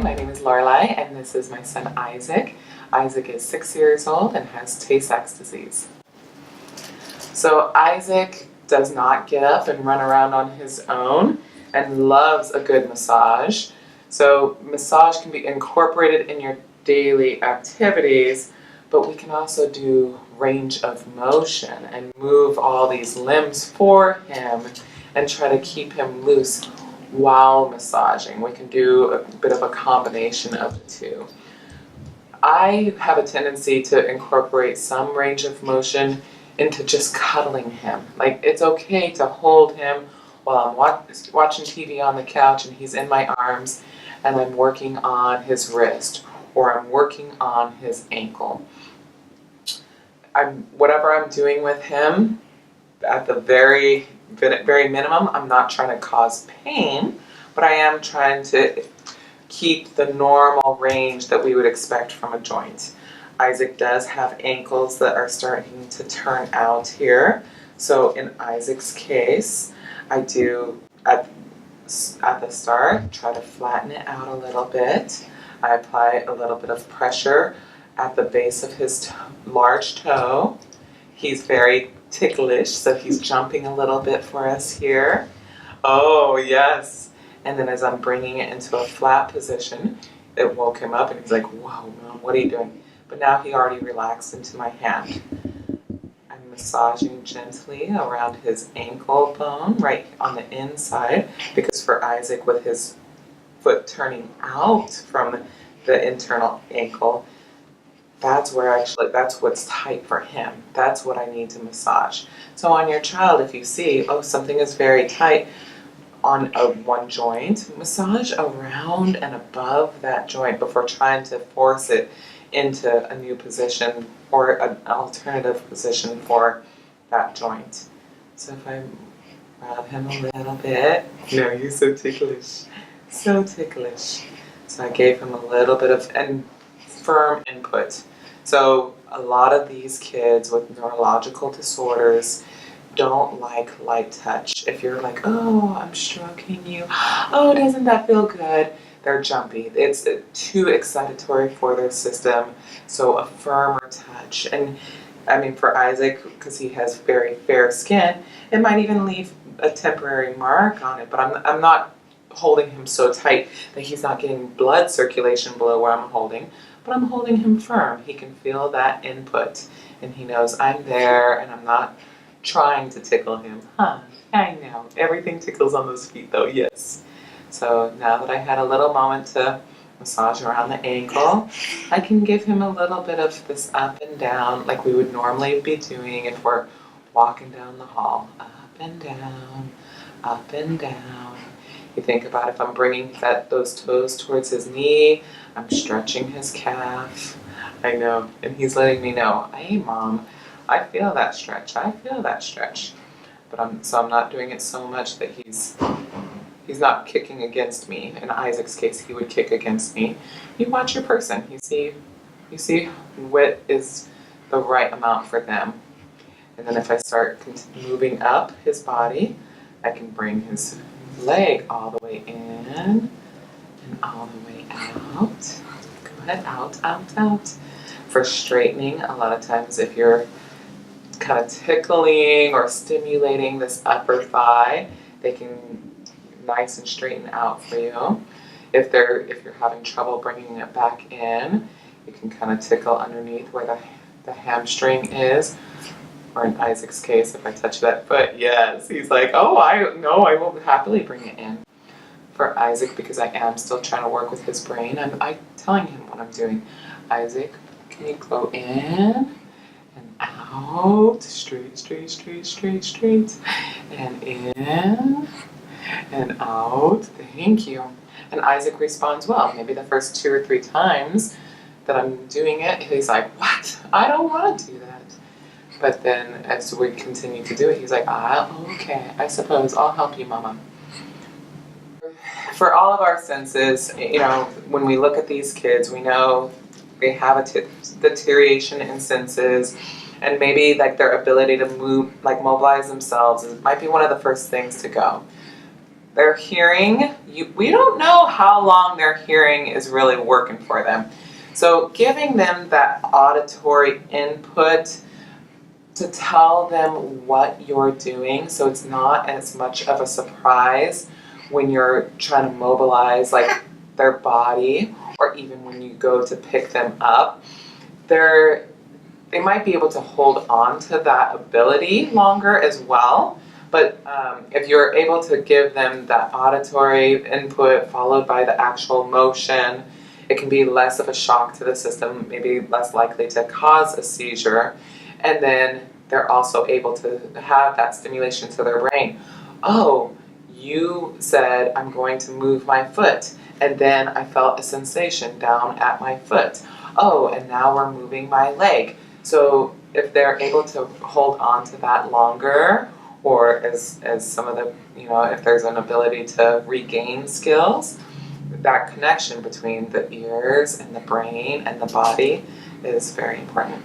my name is Lorelai, and this is my son Isaac. Isaac is 6 years old and has Tay-Sachs disease. So Isaac does not get up and run around on his own and loves a good massage. So massage can be incorporated in your daily activities, but we can also do range of motion and move all these limbs for him and try to keep him loose while massaging. We can do a bit of a combination of the two. I have a tendency to incorporate some range of motion into just cuddling him. Like, it's okay to hold him while I'm watching TV on the couch and he's in my arms and I'm working on his wrist or I'm working on his ankle. Whatever I'm doing with him, at the very minimum, I'm not trying to cause pain, but I am trying to keep the normal range that we would expect from a joint. Isaac does have ankles that are starting to turn out here. So in Isaac's case, I do, at the start, try to flatten it out a little bit. I apply a little bit of pressure at the base of his large toe. He's very ticklish, so he's jumping a little bit for us here. Oh, yes. And then as I'm bringing it into a flat position, it woke him up and he's like, "Whoa, Mom, what are you doing?" But now he already relaxed into my hand. I'm massaging gently around his ankle bone, right on the inside, because for Isaac, with his foot turning out from the internal ankle, that's what's tight for him. That's what I need to massage. So on your child, if you see, oh, something is very tight on one joint, massage around and above that joint before trying to force it into a new position or an alternative position for that joint. So if I rub him a little bit, no, you're so ticklish, so ticklish. So I gave him a little bit of firm input. So a lot of these kids with neurological disorders don't like light touch. If you're like, "Oh, I'm stroking you. Oh, doesn't that feel good?" They're jumpy. It's too excitatory for their system. So a firmer touch. And I mean, for Isaac, because he has very fair skin, it might even leave a temporary mark on it. But I'm not holding him so tight that he's not getting blood circulation below where I'm holding. But I'm holding him firm. He can feel that input. And he knows I'm there and I'm not trying to tickle him. I know. Everything tickles on those feet though, yes. So now that I had a little moment to massage around the ankle, I can give him a little bit of this up and down like we would normally be doing if we're walking down the hall. Up and down, up and down. You think about if I'm bringing those toes towards his knee, I'm stretching his calf. I know, and he's letting me know, "Hey, Mom, I feel that stretch. I feel that stretch." But I'm not doing it so much that he's not kicking against me. In Isaac's case, he would kick against me. You watch your person. You see what is the right amount for them. And then if I start moving up his body, I can bring his leg all the way in and all the way out. Go ahead, out, out, out. For straightening, a lot of times if you're kind of tickling or stimulating this upper thigh, they can nice and straighten out for you. If you're having trouble bringing it back in, you can kind of tickle underneath where the hamstring is. Or in Isaac's case, if I touch that foot, yes, he's like, "Oh, I will happily bring it in." For Isaac, because I am still trying to work with his brain, I'm telling him what I'm doing. "Isaac, can you go in and out, straight, straight, straight, straight, straight, and in and out, thank you." And Isaac responds well. Maybe the first 2 or 3 times that I'm doing it, he's like, "What? I don't want to do that." But then as we continue to do it, he's like, "Okay, I suppose I'll help you, Mama." For all of our senses, when we look at these kids, we know they have a deterioration in senses, and maybe like their ability to move, like mobilize themselves, might be one of the first things to go. Their hearing, we don't know how long their hearing is really working for them. So giving them that auditory input to tell them what you're doing, so it's not as much of a surprise when you're trying to mobilize like their body, or even when you go to pick them up. They might be able to hold on to that ability longer as well. But if you're able to give them that auditory input followed by the actual motion, it can be less of a shock to the system, maybe less likely to cause a seizure. And then they're also able to have that stimulation to their brain. Oh, you said I'm going to move my foot, and then I felt a sensation down at my foot. Oh, and now we're moving my leg. So if they're able to hold on to that longer, or as some of the, if there's an ability to regain skills, that connection between the ears and the brain and the body is very important.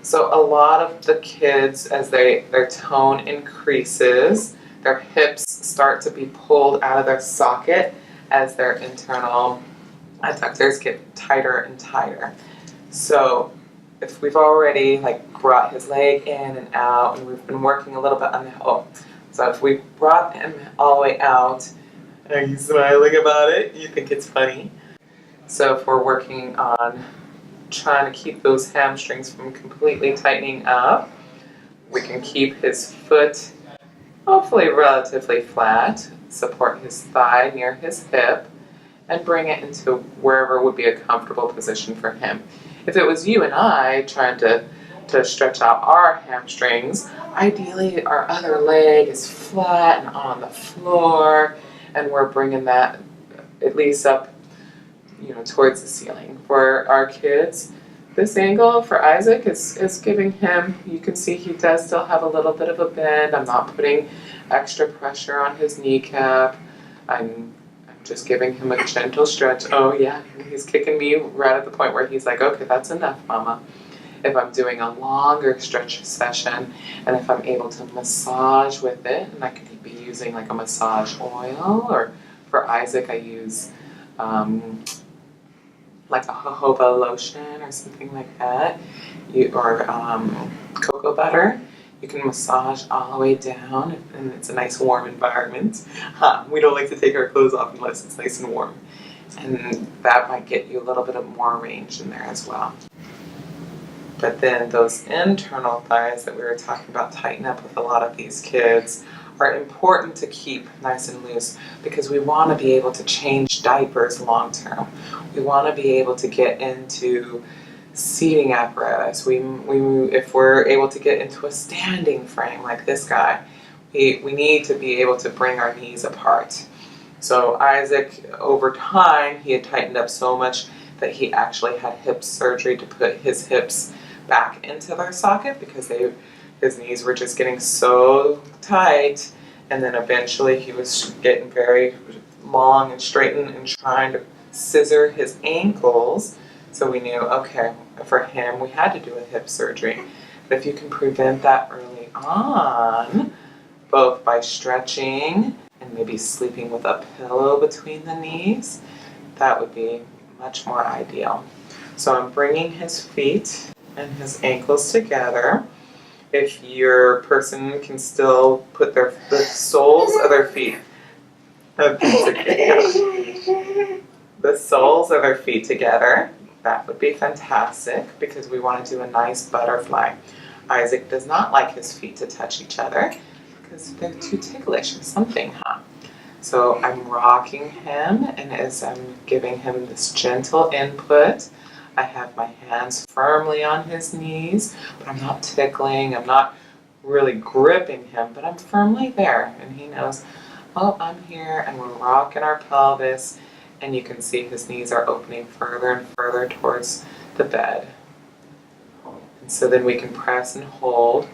So a lot of the kids, as their tone increases, their hips start to be pulled out of their socket as their internal adductors get tighter and tighter. So if we've already brought his leg in and out, and we've been working a little bit on the so if we brought him all the way out, are you smiling about it? You think it's funny? So if we're working on trying to keep those hamstrings from completely tightening up, we can keep his foot hopefully relatively flat, support his thigh near his hip, and bring it into wherever would be a comfortable position for him. If it was you and I trying to stretch out our hamstrings, ideally our other leg is flat and on the floor, and we're bringing that at least up, towards the ceiling. For our kids, this angle for Isaac is giving him, you can see he does still have a little bit of a bend. I'm not putting extra pressure on his kneecap. I'm just giving him a gentle stretch. Oh yeah, he's kicking me right at the point where he's like, okay, that's enough, Mama. If I'm doing a longer stretch session, and if I'm able to massage with it, and I could be using like a massage oil, or for Isaac I use like a jojoba lotion or something like that, or cocoa butter. You can massage all the way down, and it's a nice warm environment. We don't like to take our clothes off unless it's nice and warm. And that might get you a little bit of more range in there as well. But then those internal thighs that we were talking about tighten up with a lot of these kids are important to keep nice and loose, because we want to be able to change diapers long term. We want to be able to get into seating apparatus. If we're able to get into a standing frame like this guy, we need to be able to bring our knees apart. So Isaac, over time, he had tightened up so much that he actually had hip surgery to put his hips back into their socket, because his knees were just getting so tight, and then eventually he was getting very long and straightened and trying to scissor his ankles. So we knew, okay, for him we had to do a hip surgery. But if you can prevent that early on, both by stretching and maybe sleeping with a pillow between the knees, that would be much more ideal. So I'm bringing his feet and his ankles together. If your person can still put the soles of their feet, the soles of their feet together, that would be fantastic, because we want to do a nice butterfly. Isaac does not like his feet to touch each other because they're too ticklish or something, So I'm rocking him, and as I'm giving him this gentle input, I have my hands firmly on his knees, but I'm not tickling, I'm not really gripping him, but I'm firmly there, and he knows, oh, I'm here, and we're rocking our pelvis, and you can see his knees are opening further and further towards the bed. And so then we can press and hold.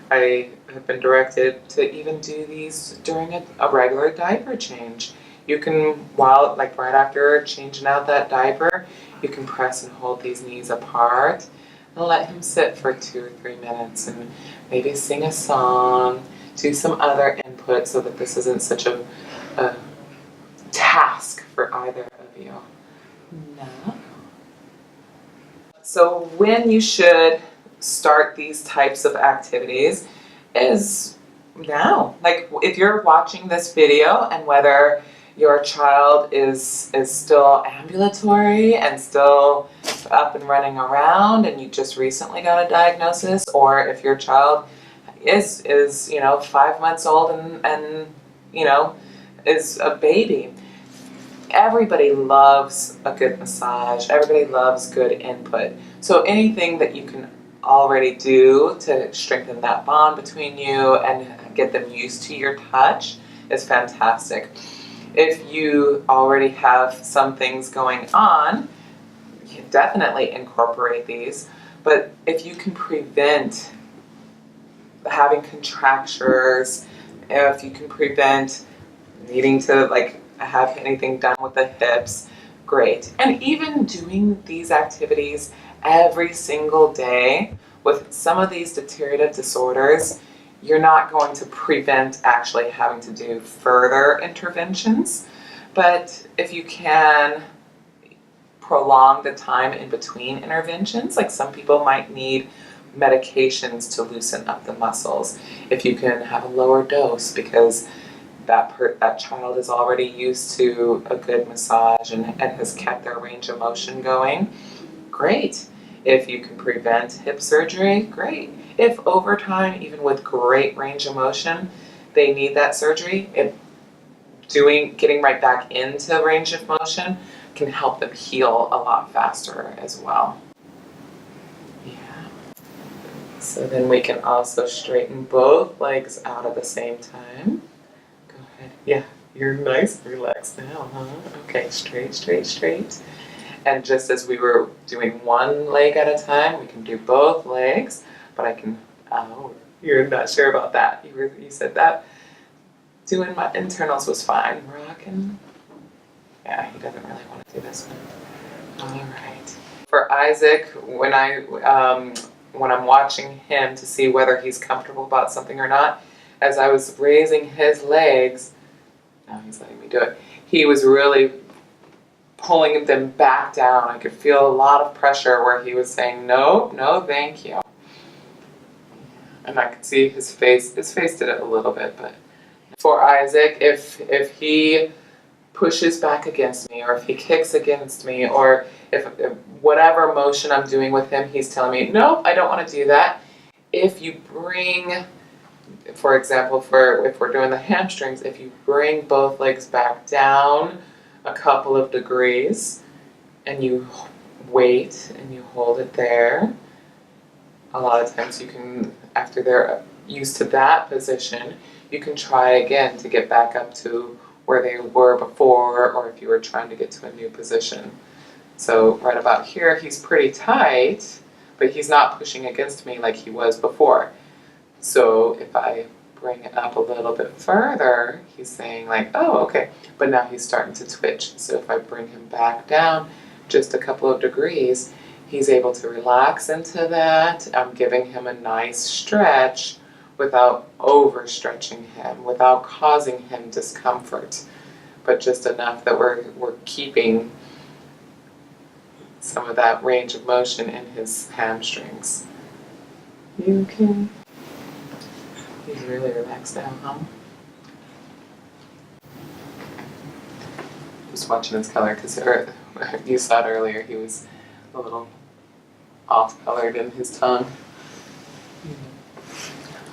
I have been directed to even do these during a regular diaper change. You can, right after changing out that diaper, you can press and hold these knees apart and let him sit for 2 or 3 minutes and maybe sing a song do some other input so that this isn't such a task for either of you. No. So when you should start these types of activities is now. Like if you're watching this video and whether your child is still ambulatory and still up and running around and you just recently got a diagnosis, or if your child is 5 months old and is a baby. Everybody loves a good massage. Everybody loves good input. So anything that you can already do to strengthen that bond between you and get them used to your touch is fantastic. If you already have some things going on, you can definitely incorporate these. But if you can prevent having contractures, if you can prevent needing to have anything done with the hips, great. And even doing these activities every single day with some of these deteriorative disorders, you're not going to prevent actually having to do further interventions. But if you can prolong the time in between interventions, like some people might need medications to loosen up the muscles. If you can have a lower dose because that child is already used to a good massage and has kept their range of motion going, great. If you can prevent hip surgery, great. If over time, even with great range of motion, they need that surgery, getting right back into range of motion can help them heal a lot faster as well. Yeah. So then we can also straighten both legs out at the same time. Yeah, you're nice and relaxed now, huh? Okay, straight, straight, straight. And just as we were doing one leg at a time, we can do both legs, but I can, you're not sure about that. You said that doing my internals was fine. Rocking. Yeah, he doesn't really want to do this one. All right. For Isaac, when I'm watching him to see whether he's comfortable about something or not, as I was raising his legs, now he's letting me do it, he was really pulling them back down. I could feel a lot of pressure where he was saying, no, no, thank you. And I could see his face did it a little bit, but for Isaac, if he pushes back against me, or if he kicks against me, or if whatever motion I'm doing with him, he's telling me, no, I don't want to do that. If you bring, for example, if we're doing the hamstrings, if you bring both legs back down a couple of degrees and you wait and you hold it there, a lot of times you can, after they're used to that position, you can try again to get back up to where they were before, or if you were trying to get to a new position. So right about here, he's pretty tight, but he's not pushing against me like he was before. So if I bring it up a little bit further, he's saying like, oh, okay. But now he's starting to twitch. So if I bring him back down just a couple of degrees, he's able to relax into that. I'm giving him a nice stretch without overstretching him, without causing him discomfort, but just enough that we're keeping some of that range of motion in his hamstrings. You okay? He's really relaxed now, huh? Just watching his color, because you saw it earlier, he was a little off-colored in his tongue.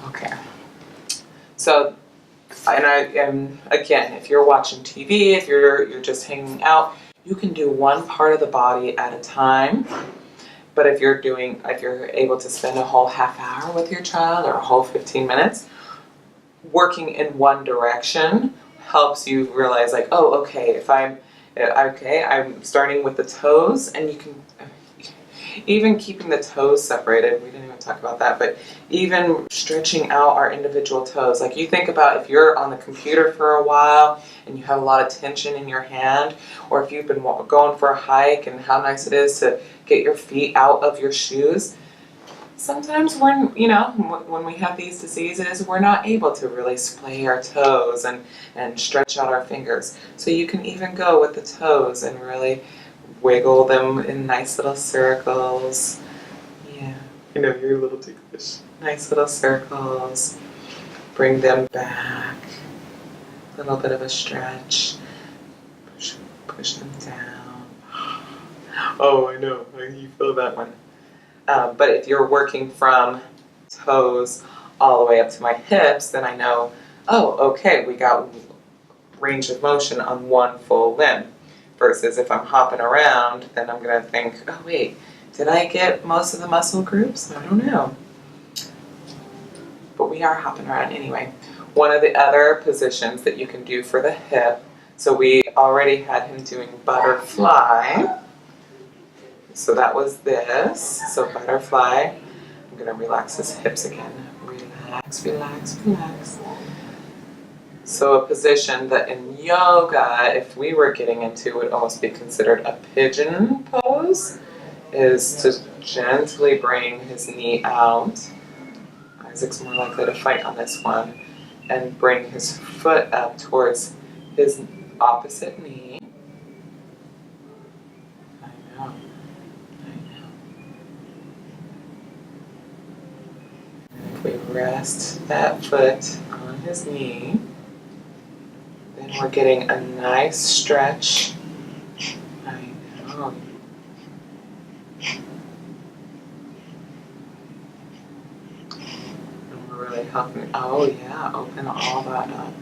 Okay. So, and again, if you're watching TV, if you're just hanging out, you can do one part of the body at a time. But if you're able to spend a whole half hour with your child or a whole 15 minutes, working in one direction helps you realize like, oh, okay, I'm starting with the toes, and you can, even keeping the toes separated, we didn't even talk about that, but even stretching out our individual toes. Like you think about if you're on the computer for a while and you have a lot of tension in your hand, or if you've been going for a hike and how nice it is to get your feet out of your shoes, sometimes when, when we have these diseases, we're not able to really splay our toes and stretch out our fingers. So you can even go with the toes and really wiggle them in nice little circles. Yeah, you're a little ticklish. Nice little circles. Bring them back. A little bit of a stretch. Push them down. Oh, I know. You feel that one. But if you're working from toes all the way up to my hips, then I know, oh, okay, we got range of motion on one full limb. Versus if I'm hopping around, then I'm going to think, oh, wait, did I get most of the muscle groups? I don't know. But we are hopping around anyway. One of the other positions that you can do for the hip, so we already had him doing butterfly. So that was this. So butterfly. I'm going to relax his hips again. Relax, relax, relax. So a position that in yoga, if we were getting into, would almost be considered a pigeon pose, is to gently bring his knee out. Isaac's more likely to fight on this one. And bring his foot up towards his opposite knee. I know. And if we rest that foot on his knee, then we're getting a nice stretch. I know. And we're really helping. Oh yeah, open all that up.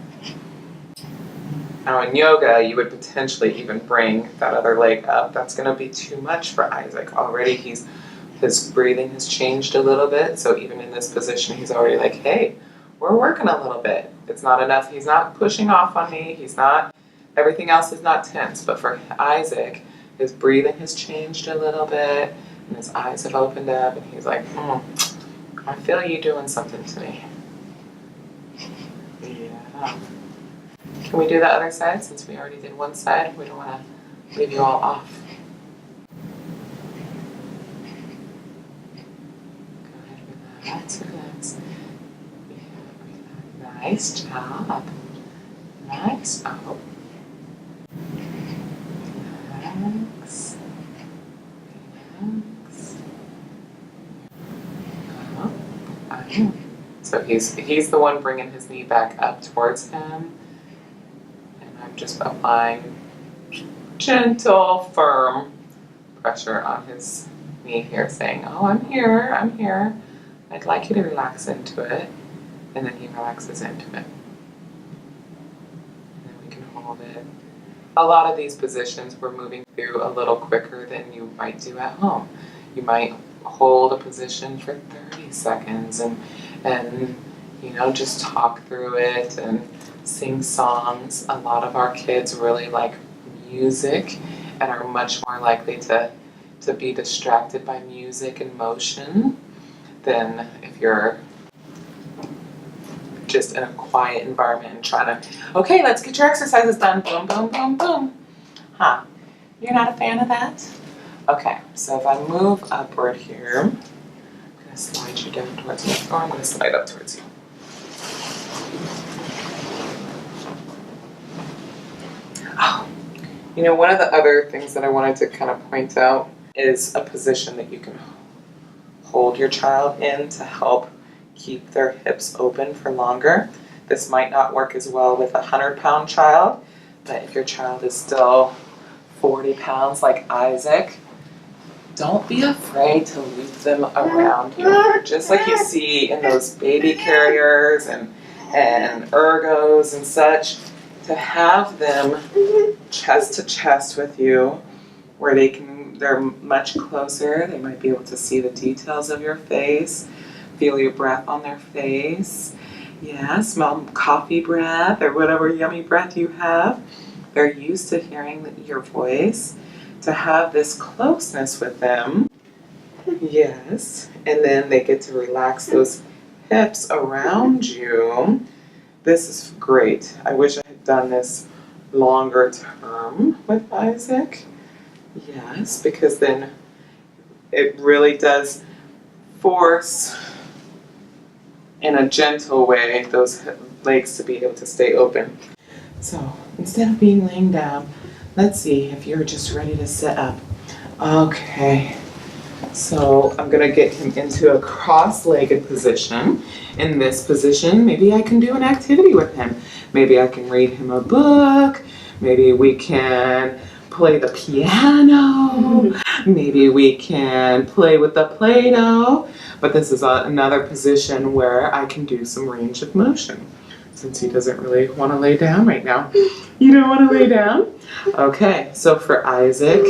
Now in yoga, you would potentially even bring that other leg up. That's going to be too much for Isaac. Already his breathing has changed a little bit. So even in this position, he's already like, hey, we're working a little bit. It's not enough. He's not pushing off on me. Everything else is not tense. But for Isaac, his breathing has changed a little bit. And his eyes have opened up. And he's like, I feel you doing something to me. Yeah. Can we do the other side since we already did one side? We don't want to leave you all off. Go ahead, relax, relax. Yeah, nice job. Nice. Oh. Relax. Relax. Oh, I know. So he's the one bringing his knee back up towards him. I'm just applying gentle, firm pressure on his knee here, saying, oh, I'm here. I'd like you to relax into it. And then he relaxes into it. And then we can hold it. A lot of these positions we're moving through a little quicker than you might do at home. You might hold a position for 30 seconds and just talk through it and sing songs. A lot of our kids really like music and are much more likely to be distracted by music and motion than if you're just in a quiet environment and trying to, okay, let's get your exercises done. Boom, boom, boom, boom. Huh? You're not a fan of that? Okay, so if I move upward here, I'm going to slide you down towards me, or I'm going to slide up towards you. Oh, one of the other things that I wanted to kind of point out is a position that you can hold your child in to help keep their hips open for longer. This might not work as well with a 100-pound child, but if your child is still 40 pounds like Isaac, don't be afraid to loop them around you. Just like you see in those baby carriers and ergos and such, to have them chest to chest with you where they're much closer. They might be able to see the details of your face, feel your breath on their face. Yeah, smell coffee breath or whatever yummy breath you have. They're used to hearing your voice. To have this closeness with them. Yes, and then they get to relax those hips around you. This is great. I wish I had done this longer term with Isaac. Yes, because then it really does force in a gentle way those legs to be able to stay open. So instead of being laying down, let's see if you're just ready to sit up. Okay, so I'm gonna get him into a cross-legged position. In this position, maybe I can do an activity with him. Maybe I can read him a book. Maybe we can play the piano. Maybe we can play with the Play-Doh. But this is another position where I can do some range of motion. Since he doesn't really want to lay down right now. You don't want to lay down? Okay, so for Isaac,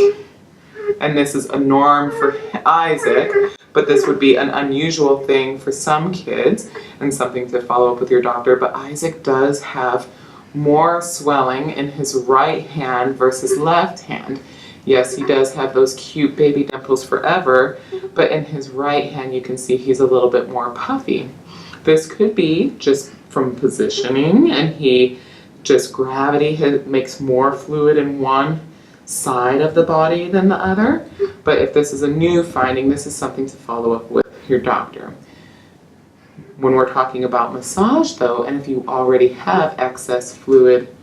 and this is a norm for Isaac, but this would be an unusual thing for some kids and something to follow up with your doctor, but Isaac does have more swelling in his right hand versus left hand. Yes, he does have those cute baby dimples forever, but in his right hand you can see he's a little bit more puffy. This could be just from positioning, and gravity makes more fluid in one side of the body than the other. But if this is a new finding, this is something to follow up with your doctor. When we're talking about massage though, and if you already have excess fluid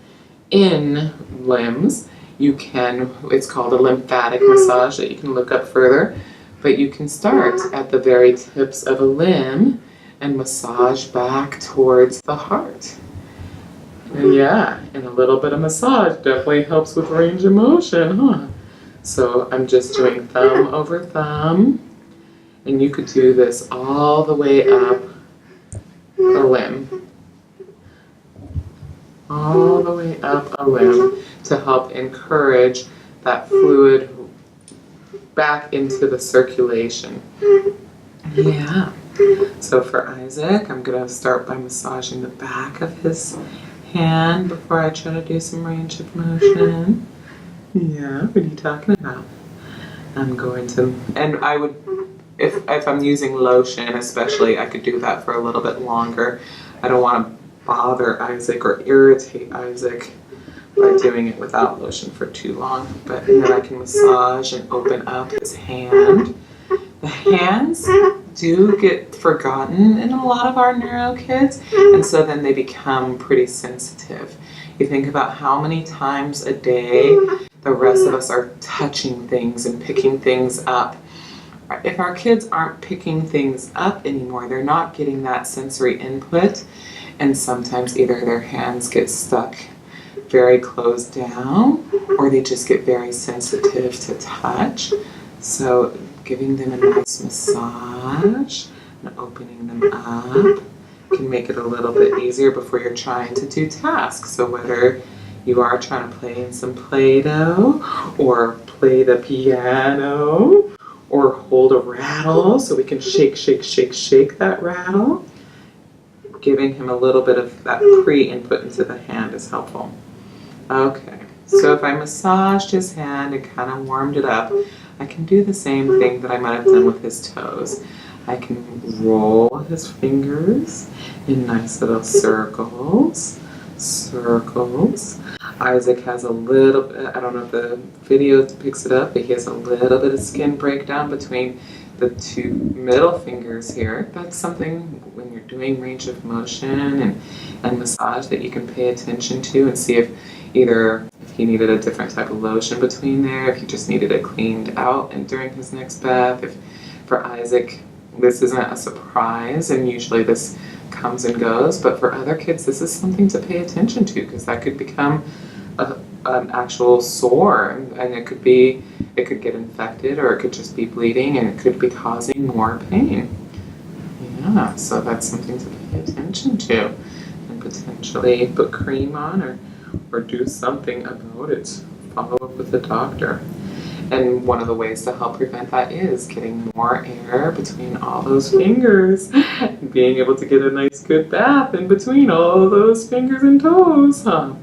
in limbs, it's called a lymphatic massage that you can look up further, but you can start at the very tips of a limb and massage back towards the heart. And yeah, and a little bit of massage definitely helps with range of motion, huh? So I'm just doing thumb over thumb, and you could do this all the way up a limb. All the way up a limb to help encourage that fluid back into the circulation. Yeah. So for Isaac, I'm going to start by massaging the back of his hand before I try to do some range of motion. Yeah, what are you talking about? I'm going to, and I would, if I'm using lotion especially, I could do that for a little bit longer. I don't want to bother Isaac or irritate Isaac by doing it without lotion for too long. But then I can massage and open up his hand. The hands do get forgotten in a lot of our neuro kids, and so then they become pretty sensitive. You think about how many times a day the rest of us are touching things and picking things up. If our kids aren't picking things up anymore, they're not getting that sensory input, and sometimes either their hands get stuck very closed down or they just get very sensitive to touch. So giving them a nice massage and opening them up can make it a little bit easier before you're trying to do tasks. So whether you are trying to play in some Play-Doh or play the piano or hold a rattle so we can shake, shake, shake, shake that rattle, giving him a little bit of that pre-input into the hand is helpful. Okay, so if I massaged his hand and kind of warmed it up, I can do the same thing that I might have done with his toes. I can roll his fingers in nice little circles. Isaac has a little bit, I don't know if the video picks it up, but he has a little bit of skin breakdown between the two middle fingers here. That's something when you're doing range of motion and massage that you can pay attention to and see if he needed a different type of lotion between there, if he just needed it cleaned out and during his next bath. If for Isaac, this isn't a surprise and usually this comes and goes, but for other kids this is something to pay attention to because that could become an actual sore, and it could get infected or it could just be bleeding and it could be causing more pain. Yeah, so that's something to pay attention to and potentially put cream on or do something about it. Follow up with the doctor. And one of the ways to help prevent that is getting more air between all those fingers and being able to get a nice good bath in between all those fingers and toes, huh?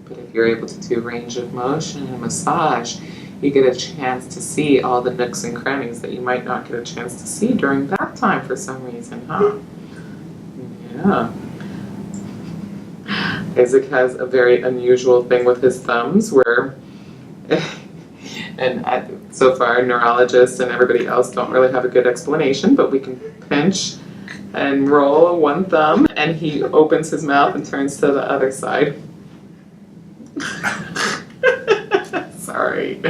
But if you're able to do range of motion and massage, you get a chance to see all the nooks and crannies that you might not get a chance to see during bath time for some reason, huh? Yeah. Isaac has a very unusual thing with his thumbs where And so far, neurologists and everybody else don't really have a good explanation, but we can pinch and roll one thumb, and he opens his mouth and turns to the other side. Sorry.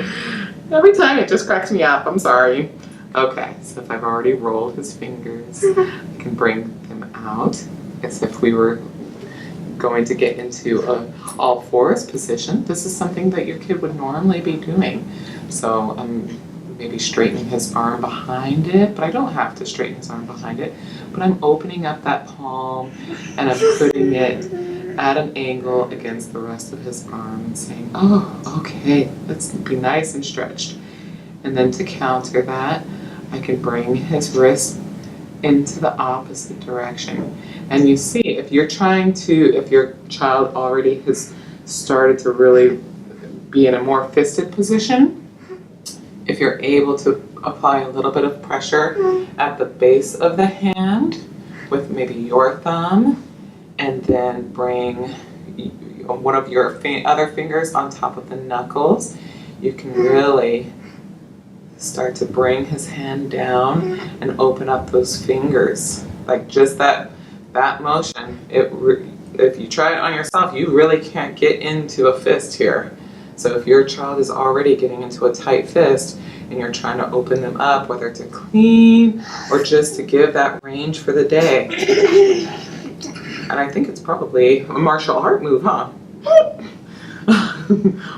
Every time it just cracks me up. I'm sorry. Okay, so if I've already rolled his fingers, I can bring them out as if we were going to get into a all fours position. This is something that your kid would normally be doing. So I'm maybe straightening his arm behind it, but I don't have to straighten his arm behind it. But I'm opening up that palm and I'm putting it at an angle against the rest of his arm and saying, oh, okay, let's be nice and stretched. And then to counter that, I can bring his wrist into the opposite direction. And you see, if your child already has started to really be in a more fisted position, if you're able to apply a little bit of pressure at the base of the hand with maybe your thumb, and then bring one of your other fingers on top of the knuckles, you can really start to bring his hand down and open up those fingers. Like just that motion, if you try it on yourself, you really can't get into a fist here. So if your child is already getting into a tight fist and you're trying to open them up, whether to clean or just to give that range for the day. And I think it's probably a martial art move, huh?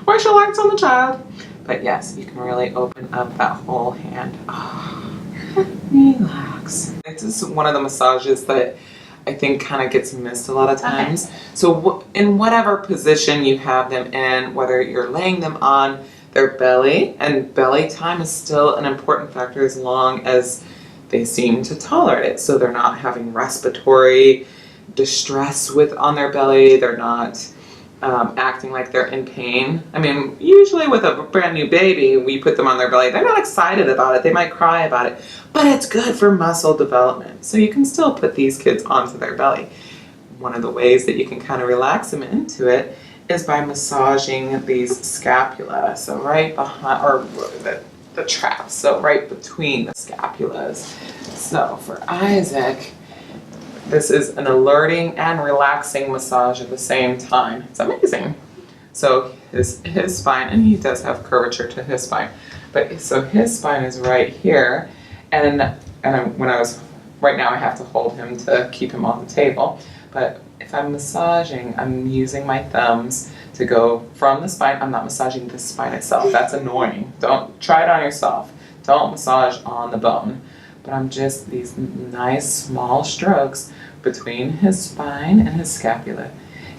Martial arts on the child. But yes, you can really open up that whole hand. Oh, relax. This is one of the massages that I think kind of gets missed a lot of times. Okay. So in whatever position you have them in, whether you're laying them on their belly, and belly time is still an important factor as long as they seem to tolerate it. So they're not having respiratory distress on their belly, they're not acting like they're in pain. I mean, usually with a brand new baby, we put them on their belly, they're not excited about it, they might cry about it, but it's good for muscle development. So you can still put these kids onto their belly. One of the ways that you can kind of relax them into it is by massaging these scapula, so right behind, or the traps, so right between the scapulas. So for Isaac, this is an alerting and relaxing massage at the same time. It's amazing. So his spine, and he does have curvature to his spine, but so his spine is right here, and right now I have to hold him to keep him on the table, but if I'm massaging, I'm using my thumbs to go from the spine. I'm not massaging the spine itself. That's annoying. Don't try it on yourself. Don't massage on the bone. But I'm just these nice small strokes between his spine and his scapula.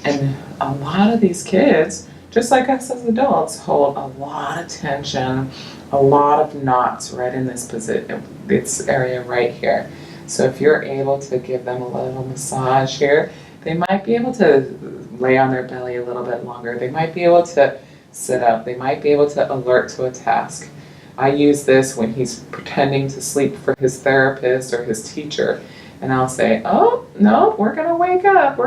And a lot of these kids, just like us as adults, hold a lot of tension, a lot of knots right in this area right here. So if you're able to give them a little massage here, they might be able to lay on their belly a little bit longer. They might be able to sit up. They might be able to alert to a task. I use this when he's pretending to sleep for his therapist or his teacher. And I'll say, oh, no, we're going to wake up.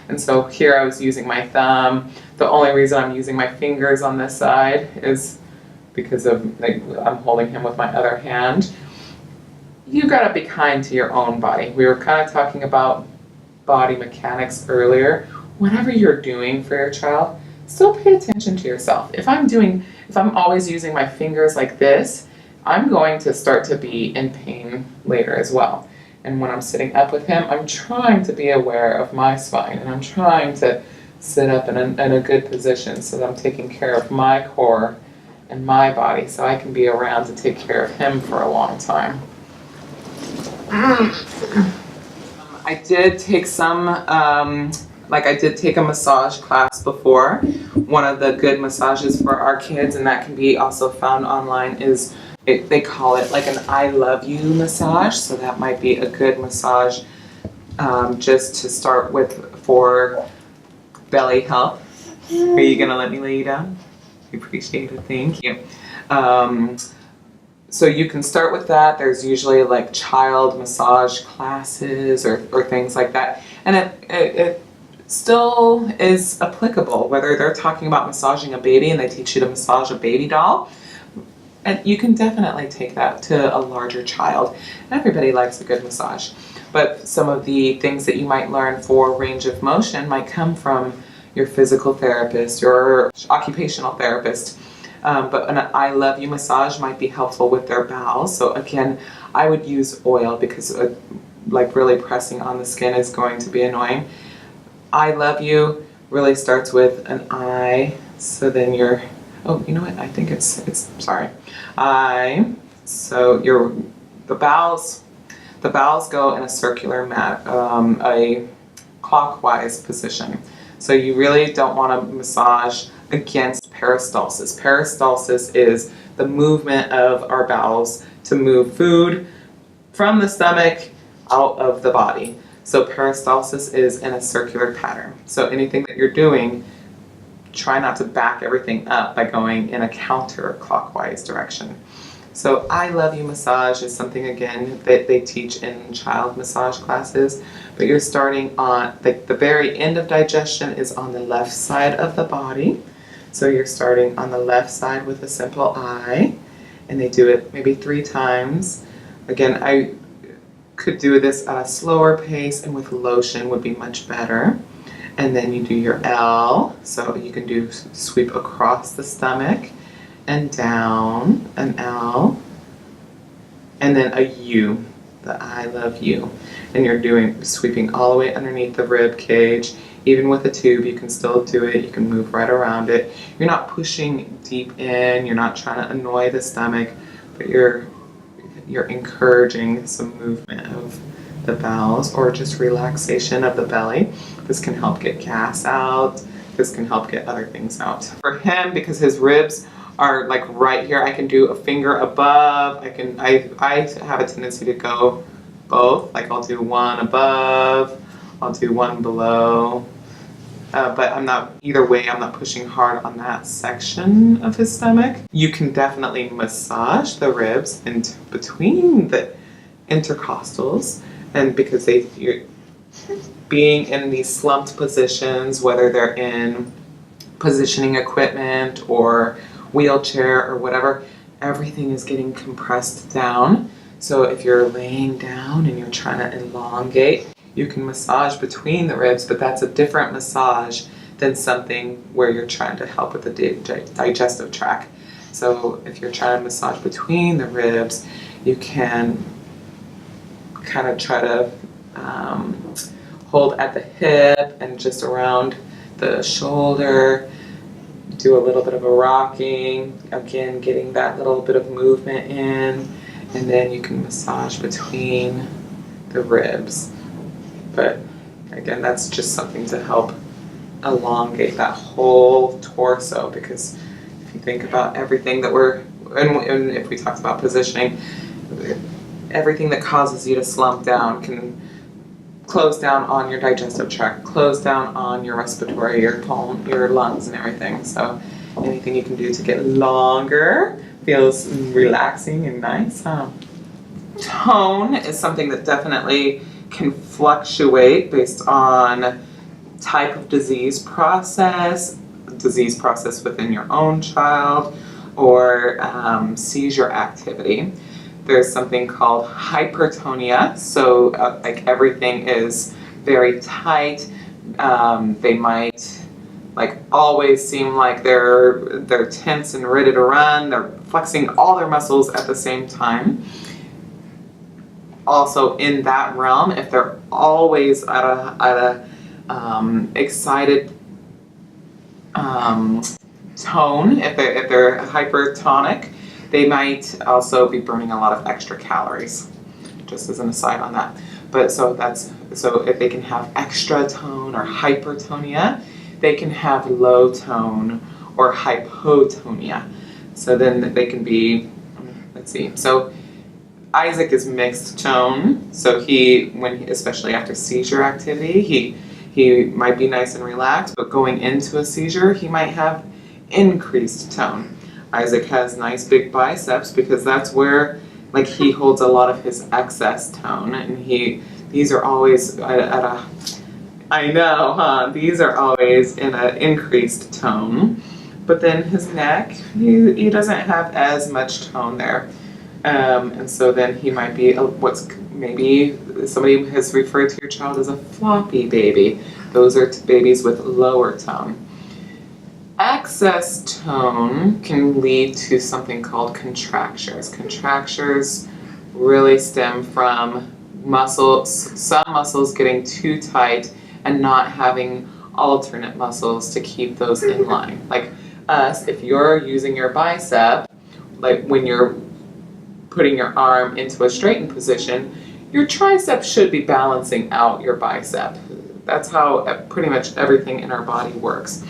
And so here I was using my thumb. The only reason I'm using my fingers on this side is because I'm holding him with my other hand. You got to be kind to your own body. We were kind of talking about body mechanics earlier. Whatever you're doing for your child, still pay attention to yourself. If I'm always using my fingers like this, I'm going to start to be in pain later as well. And when I'm sitting up with him, I'm trying to be aware of my spine, and I'm trying to sit up in a good position so that I'm taking care of my core and my body so I can be around to take care of him for a long time. I did take I did take a massage class before. One of the good massages for our kids, and that can be also found online, is they call it like an I love you massage. So that might be a good massage just to start with for belly health. Are you gonna let me lay you down? I appreciate it, thank you. So you can start with that. There's usually like child massage classes or things like that. And it still is applicable, whether they're talking about massaging a baby and they teach you to massage a baby doll, And you can definitely take that to a larger child. Everybody likes a good massage. But some of the things that you might learn for range of motion might come from your physical therapist, your occupational therapist. But an I love you massage might be helpful with their bowels. So again, I would use oil because like really pressing on the skin is going to be annoying. I love you really starts with an I. So then you're, oh, you know what? I think it's sorry. I. So the bowels go in a circular a clockwise position. So you really don't want to massage against peristalsis. Peristalsis is the movement of our bowels to move food from the stomach out of the body. So peristalsis is in a circular pattern. So anything that you're doing, try not to back everything up by going in a counterclockwise direction. So I love you massage is something, again, that they teach in child massage classes, but you're starting on, like, the very end of digestion is on the left side of the body. So you're starting on the left side with a simple I, and they do it maybe 3 times. Again, I could do this at a slower pace, and with lotion would be much better. And then you do your L, so you can do sweep across the stomach and down, an L, and then a U, the I love you. And you're doing sweeping all the way underneath the rib cage. Even with a tube, you can still do it. You can move right around it. You're not pushing deep in. You're not trying to annoy the stomach, but you're encouraging some movement of the bowels or just relaxation of the belly. This can help get gas out. This can help get other things out. For him, because his ribs are like right here, I can do a finger above. I have a tendency to go both. Like I'll do one above, I'll do one below. But I'm not, either way, I'm not pushing hard on that section of his stomach. You can definitely massage the ribs in between the intercostals, and because you're being in these slumped positions, whether they're in positioning equipment or wheelchair or whatever, everything is getting compressed down. So if you're laying down and you're trying to elongate, you can massage between the ribs, but that's a different massage than something where you're trying to help with the digestive tract. So if you're trying to massage between the ribs, you can kind of try to hold at the hip and just around the shoulder, do a little bit of a rocking, again getting that little bit of movement in, and then you can massage between the ribs. But again, that's just something to help elongate that whole torso, because if you think about everything that and if we talked about positioning, everything that causes you to slump down can close down on your digestive tract, close down on your respiratory, your lungs and everything. So anything you can do to get longer feels relaxing and nice. Tone is something that definitely can fluctuate based on type of disease process within your own child, or seizure activity. There's something called hypertonia, so like everything is very tight. They might like always seem like they're tense and ready to run. They're flexing all their muscles at the same time. Also in that realm, if they're always at a excited tone, if they're hypertonic, they might also be burning a lot of extra calories, just as an aside on that. But so if they can have extra tone or hypertonia, they can have low tone or hypotonia. So then they can be, let's see, so Isaac is mixed tone, so especially after seizure activity, he might be nice and relaxed, but going into a seizure, he might have increased tone. Isaac has nice big biceps because that's where like he holds a lot of his excess tone, and these are always I know, huh? These are always in an increased tone. but then his neck, he doesn't have as much tone there. And so then he might be what's maybe somebody has referred to your child as a floppy baby. Those are babies with lower tone. Excess tone can lead to something called contractures. Contractures really stem from some muscles getting too tight and not having alternate muscles to keep those in line. Like us, if you're using your bicep, like when you're putting your arm into a straightened position, your tricep should be balancing out your bicep. That's how pretty much everything in our body works.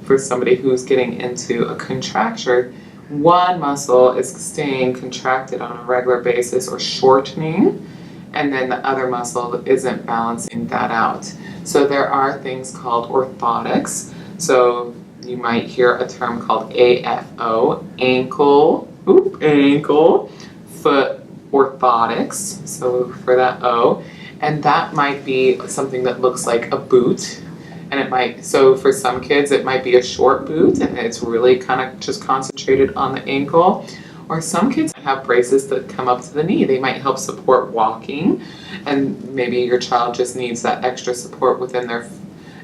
For somebody who's getting into a contracture, one muscle is staying contracted on a regular basis or shortening, and then the other muscle isn't balancing that out. So there are things called orthotics. So you might hear a term called AFO, ankle, foot orthotics, so for that O, and that might be something that looks like a boot. And it might, so for some kids, it might be a short boot and it's really kind of just concentrated on the ankle. Or some kids have braces that come up to the knee. They might help support walking, and maybe your child just needs that extra support within their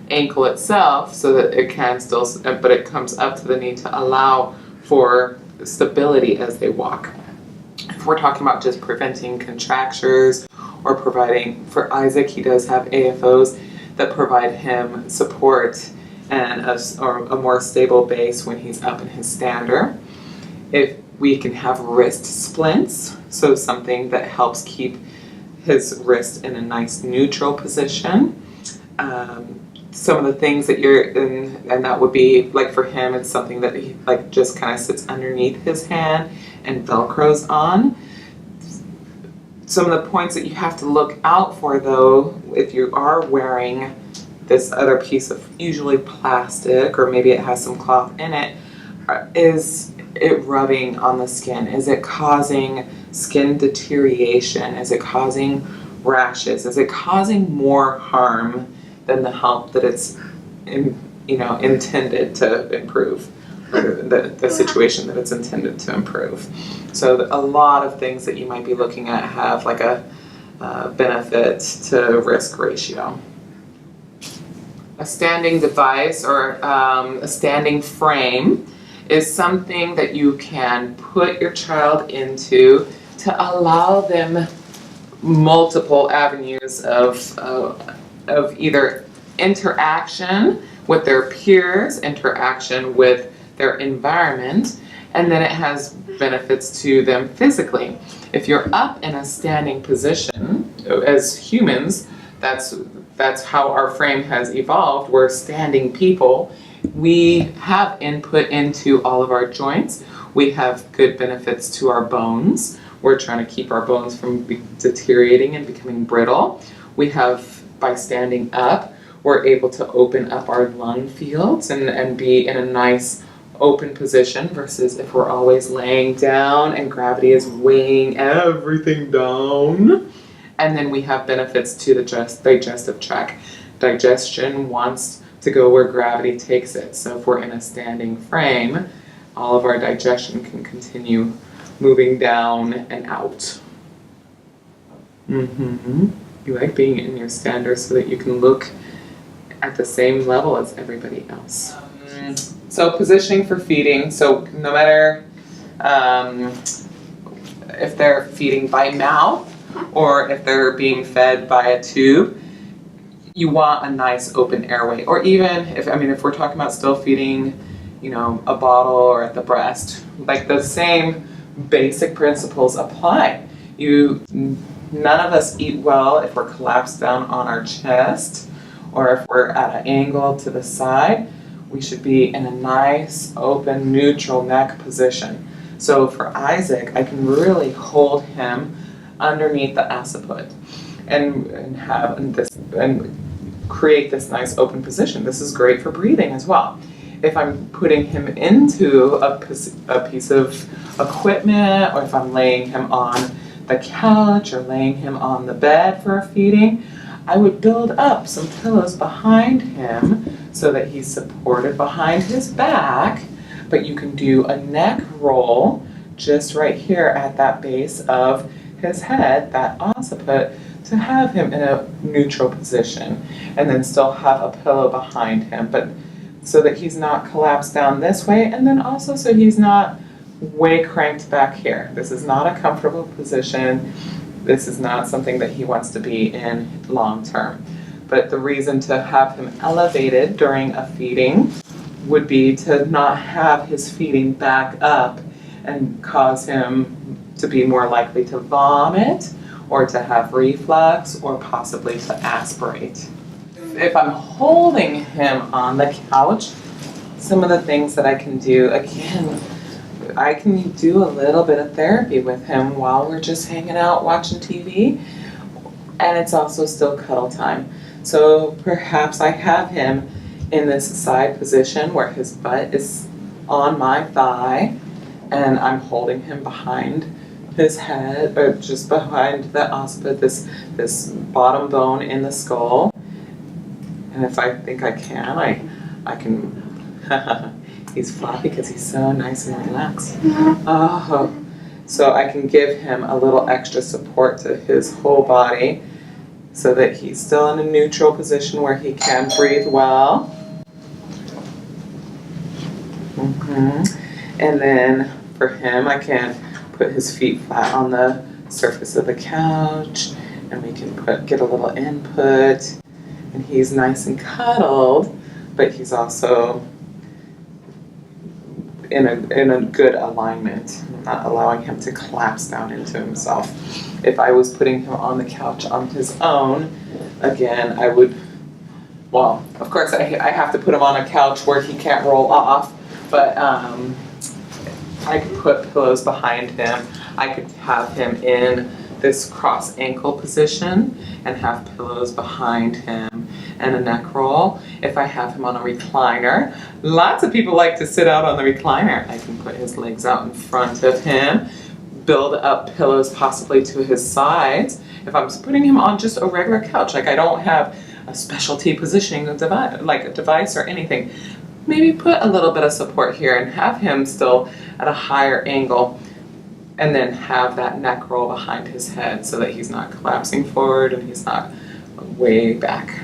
ankle itself so that it can still, but it comes up to the knee to allow for stability as they walk. If we're talking about just preventing contractures or providing, for Isaac, he does have AFOs that provide him support and a more stable base when he's up in his stander. If we can have wrist splints, so something that helps keep his wrist in a nice neutral position. Some of the things that you're in, and that would be like for him, it's something that he like just kind of sits underneath his hand and Velcros on. Some of the points that you have to look out for though, if you are wearing this other piece of usually plastic, or maybe it has some cloth in it, is it rubbing on the skin? Is it causing skin deterioration? Is it causing rashes? Is it causing more harm than the help that it's intended to improve, or the situation that it's intended to improve? So a lot of things that you might be looking at have like a benefit to risk ratio. A standing device or a standing frame is something that you can put your child into to allow them multiple avenues of either interaction with their peers, interaction with their environment, and then it has benefits to them physically. If you're up in a standing position, as humans, that's how our frame has evolved. We're standing people. We have input into all of our joints. We have good benefits to our bones. We're trying to keep our bones from deteriorating and becoming brittle. We have, by standing up, we're able to open up our lung fields and be in a nice open position versus if we're always laying down and gravity is weighing everything down. And then we have benefits to the digestive tract. Digestion wants to go where gravity takes it. So if we're in a standing frame, all of our digestion can continue moving down and out. You like being in your stander so that you can look at the same level as everybody else. So positioning for feeding, so no matter if they're feeding by mouth or if they're being fed by a tube, you want a nice open airway. Or even if we're talking about still feeding, a bottle or at the breast, like the same basic principles apply. None of us eat well if we're collapsed down on our chest or if we're at an angle to the side. We should be in a nice, open, neutral neck position. So for Isaac, I can really hold him underneath the occiput and create this nice open position. This is great for breathing as well. If I'm putting him into a piece of equipment, or if I'm laying him on the couch or laying him on the bed for a feeding, I would build up some pillows behind him so that he's supported behind his back, but you can do a neck roll just right here at that base of his head, that occiput, to have him in a neutral position, and then still have a pillow behind him, but so that he's not collapsed down this way, and then also so he's not way cranked back here. This is not a comfortable position. This is not something that he wants to be in long term. But the reason to have him elevated during a feeding would be to not have his feeding back up and cause him to be more likely to vomit or to have reflux or possibly to aspirate. If I'm holding him on the couch, some of the things that I can do, again, I can do a little bit of therapy with him while we're just hanging out watching TV, and it's also still cuddle time. So perhaps I have him in this side position where his butt is on my thigh and I'm holding him behind his head, or just behind the occiput, this bottom bone in the skull. And if I think I can, I can, he's floppy because he's so nice and relaxed. Oh, so I can give him a little extra support to his whole body so that he's still in a neutral position where he can breathe well. And then for him, I can put his feet flat on the surface of the couch, and we can get a little input, and he's nice and cuddled, but he's also in a good alignment. I'm not allowing him to collapse down into himself. If I was putting him on the couch on his own, again, I would, well, of course I have to put him on a couch where he can't roll off, but I could put pillows behind him. I could have him in this cross ankle position and have pillows behind him and a neck roll. If I have him on a recliner, lots of people like to sit out on the recliner. I can put his legs out in front of him, build up pillows possibly to his sides. If I'm putting him on just a regular couch, like I don't have a specialty positioning device, like a device or anything, maybe put a little bit of support here and have him still at a higher angle, and then have that neck roll behind his head so that he's not collapsing forward and he's not way back.